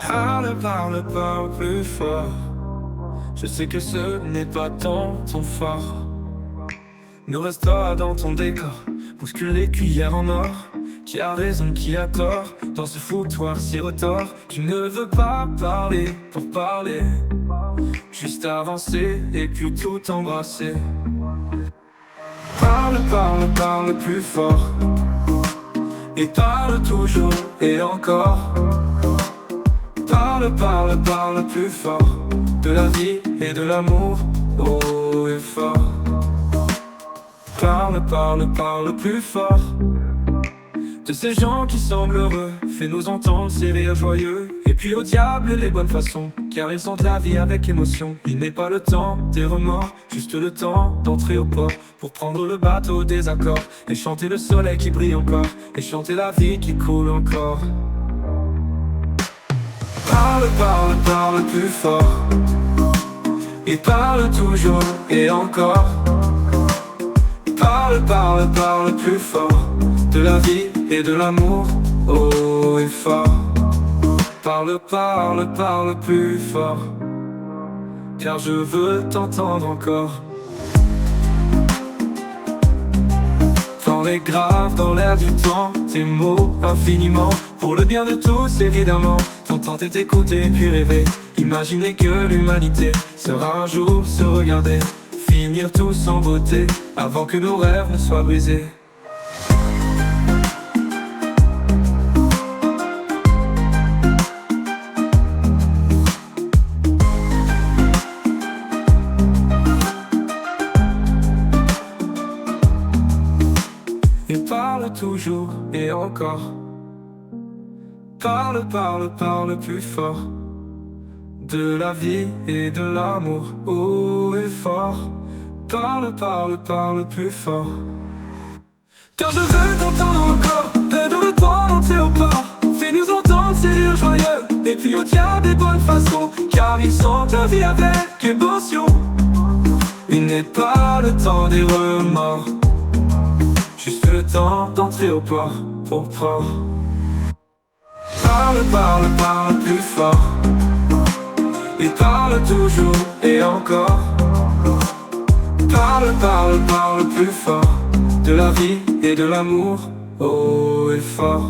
Parle, parle, parle plus fort. Je sais que ce n'est pas tant ton fort. Nous restera dans ton décor, bouscule les cuillères en or. Qui a raison, qui a tort, dans ce foutoir si retors. Tu ne veux pas parler pour parler, juste avancer et puis tout embrasser. Parle, parle, parle plus fort, et parle toujours et encore. Parle, parle, parle plus fort, de la vie et de l'amour, haut et fort. Parle, parle, parle plus fort, de ces gens qui semblent heureux. Fais-nous entendre ces rires joyeux, et puis au diable les bonnes façons, car ils sentent la vie avec émotion. Il n'est pas le temps des remords, juste le temps d'entrer au port, pour prendre le bateau des accords, et chanter le soleil qui brille encore, et chanter la vie qui coule encore. Parle, parle, parle plus fort, et parle toujours et encore. Parle, parle, parle plus fort, de la vie et de l'amour, haut et fort. Parle, parle, parle plus fort, car je veux t'entendre encore. Dans les graves, dans l'air du temps, tes mots infiniment, pour le bien de tous évidemment. T'entendre t'écouter puis rêver, imaginer que l'humanité sera un jour se regarder, finir tous en beauté, avant que nos rêves ne soient brisés. Et parle toujours et encore. Parle, parle, parle plus fort, de la vie et de l'amour, haut et fort. Parle, parle, parle plus fort, car je veux t'entendre encore. Donne-le toi d'entrer au port, fais-nous entendre ces rires joyeux, et puis au diable des bonnes façons, car ils sentent la vie avec émotion. Il n'est pas le temps des remords, juste le temps d'entrer au port pour prendre. Parle, parle, parle plus fort, et parle toujours et encore. Parle, parle, parle plus fort, de la vie et de l'amour, haut et fort.